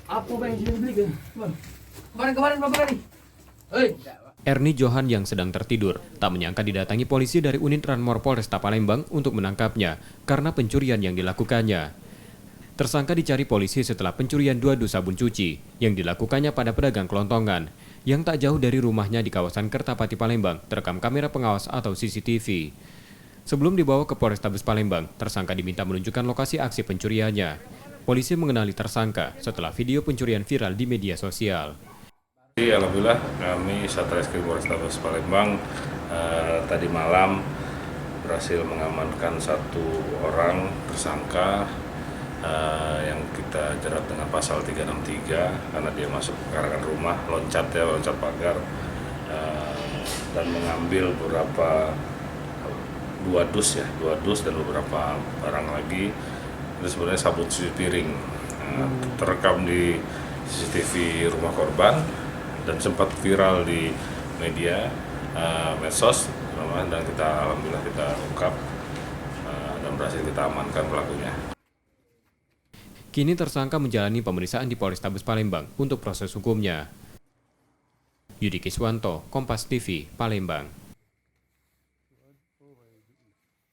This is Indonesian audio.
Apa bang yang beli kan? Kemarin berapa kali? Hei. Ernie Johan yang sedang tertidur tak menyangka didatangi polisi dari unit Ranmor Polresta Palembang untuk menangkapnya karena pencurian yang dilakukannya. Tersangka dicari polisi setelah pencurian 2 dus sabun cuci yang dilakukannya pada pedagang kelontongan yang tak jauh dari rumahnya di kawasan Kertapati Palembang terekam kamera pengawas atau CCTV. Sebelum dibawa ke Polrestabes Palembang, tersangka diminta menunjukkan lokasi aksi pencuriannya. Polisi mengenali tersangka setelah video pencurian viral di media sosial. Alhamdulillah kami Satreskrim Polrestabes Palembang tadi malam berhasil mengamankan 1 orang tersangka yang kita jerat dengan pasal 363 karena dia masuk ke karangan rumah, loncat pagar dan mengambil beberapa 2 dus dan beberapa barang lagi. Itu sebenarnya sabun cuci piring, terekam di CCTV rumah korban dan sempat viral di media medsos, dan alhamdulillah kita ungkap dan berhasil kita amankan pelakunya. Kini tersangka menjalani pemeriksaan di Polrestabes Palembang untuk proses hukumnya. Yudi Kiswanto, Kompas TV, Palembang.